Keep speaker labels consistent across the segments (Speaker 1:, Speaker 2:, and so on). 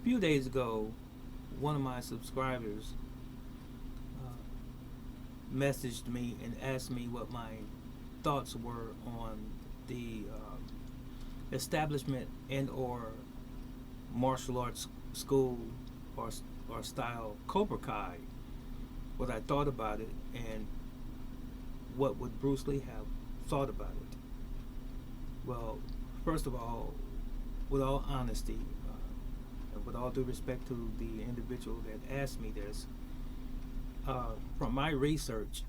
Speaker 1: few days ago, one of my subscribers messaged me and asked me what my thoughts were on the establishment and or martial arts school or style Cobra Kai. What I thought about it and what would Bruce Lee have thought about it. Well, first of all, with all honesty, and with all due respect to the individual that asked me this, from my research,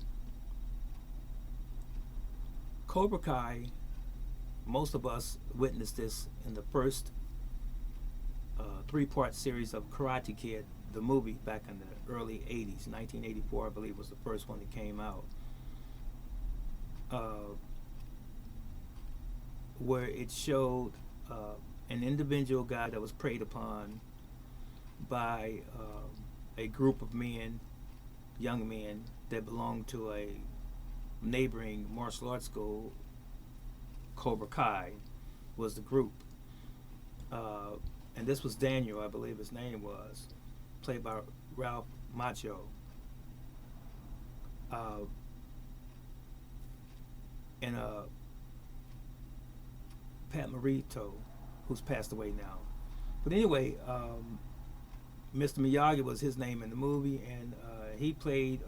Speaker 1: Cobra Kai, most of us witnessed this in the first three-part series of Karate Kid, the movie back in the early 80s. 1984, I believe, was the first one that came out, where it showed an individual guy that was preyed upon by a group of men, young men, that belonged to a neighboring martial arts school. Cobra Kai was the group. And this was Daniel, I believe his name was, played by Ralph Macchio. And Pat Morito, who's passed away now. But anyway, Mr. Miyagi was his name in the movie, and he played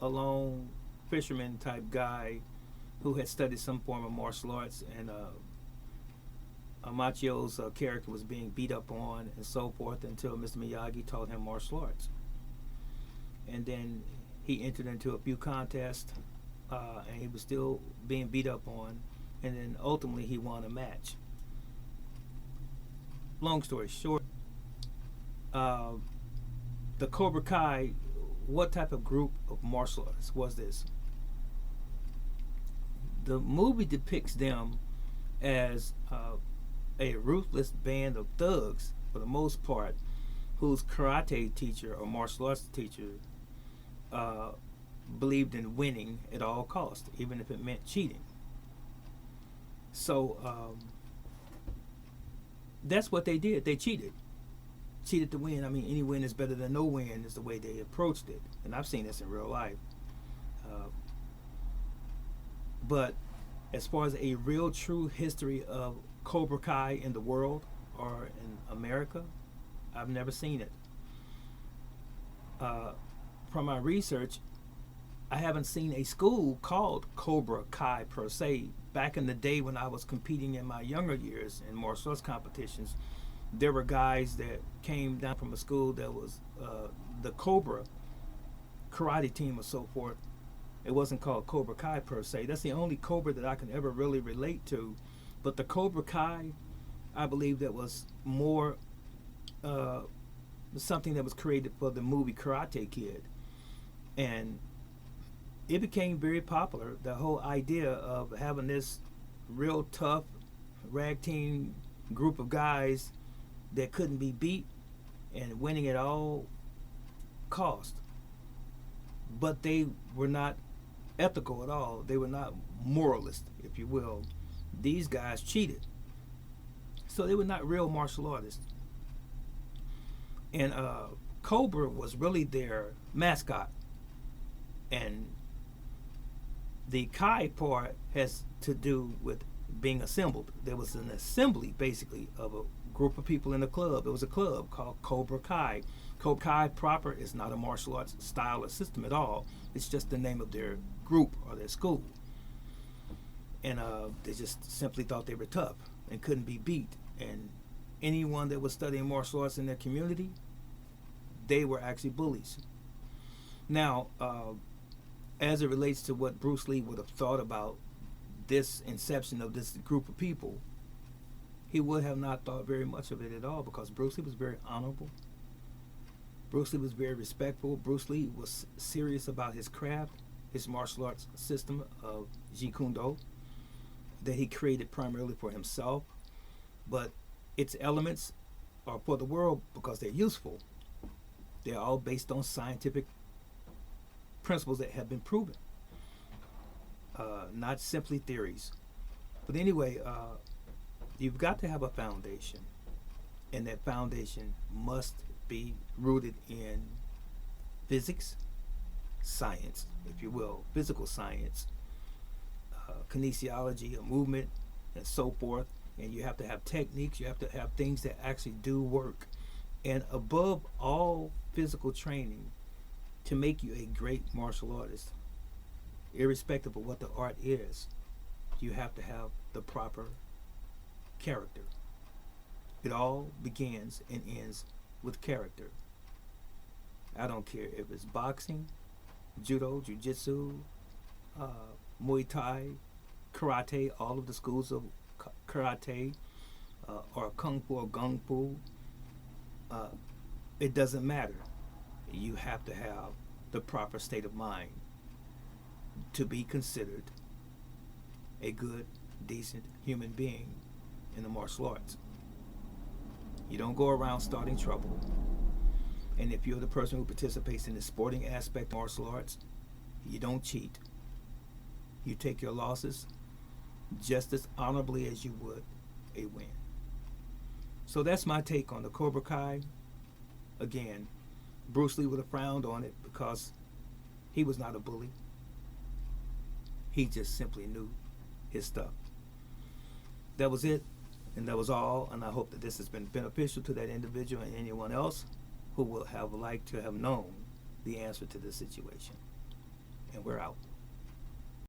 Speaker 1: a lone fisherman type guy who had studied some form of martial arts, and Macchio's character was being beat up on and so forth until Mr. Miyagi taught him martial arts. And then he entered into a few contests, and he was still being beat up on, and then ultimately he won a match. Long story short, the Cobra Kai, what type of group of martial arts was this? The movie depicts them as a ruthless band of thugs, for the most part, whose karate teacher or martial arts teacher believed in winning at all costs, even if it meant cheating. So that's what they did. They cheated to win. I mean, any win is better than no win is the way they approached it. And I've seen this in real life. But as far as a real true history of Cobra Kai in the world or in America, I've never seen it. From my research, I haven't seen a school called Cobra Kai per se. Back in the day when I was competing in my younger years in martial arts competitions, there were guys that came down from a school that was the Cobra karate team or so forth. It wasn't called Cobra Kai per se. That's the only Cobra that I can ever really relate to. But the Cobra Kai, I believe that was more something that was created for the movie Karate Kid. And it became very popular, the whole idea of having this real tough rag team group of guys that couldn't be beat and winning at all cost. But they were not ethical at all. They were not moralist, if you will. These guys cheated. So they were not real martial artists. And Cobra was really their mascot. And the Kai part has to do with being assembled. There was an assembly, basically, of a group of people in a club. It was a club called Cobra Kai. Cobra Kai proper is not a martial arts style or system at all. It's just the name of their group or their school. And they just simply thought they were tough and couldn't be beat. And anyone that was studying martial arts in their community, they were actually bullies. Now, as it relates to what Bruce Lee would have thought about this inception of this group of people, he would have not thought very much of it at all, because Bruce Lee was very honorable. Bruce Lee was very respectful. Bruce Lee was serious about his craft, his martial arts system of Jeet Kune Do that he created primarily for himself, but its elements are for the world because they're useful. They're all based on scientific principles that have been proven, not simply theories. But anyway, you've got to have a foundation. And that foundation must be rooted in physics, science, if you will, physical science, kinesiology, movement, and so forth. And you have to have techniques, you have to have things that actually do work. And above all physical training, to make you a great martial artist, irrespective of what the art is, you have to have the proper character. It all begins and ends with character. I don't care if it's boxing, judo, jiu-jitsu, Muay Thai, karate, all of the schools of karate, or kung fu or gung fu. It doesn't matter. You have to have the proper state of mind to be considered a good, decent human being in the martial arts. You don't go around starting trouble. And if you're the person who participates in the sporting aspect of martial arts, you don't cheat. You take your losses just as honorably as you would a win. So that's my take on the Cobra Kai. Again, Bruce Lee would have frowned on it because he was not a bully. He just simply knew his stuff. That was it, and that was all, and I hope that this has been beneficial to that individual and anyone else who will have liked to have known the answer to this situation. And we're out.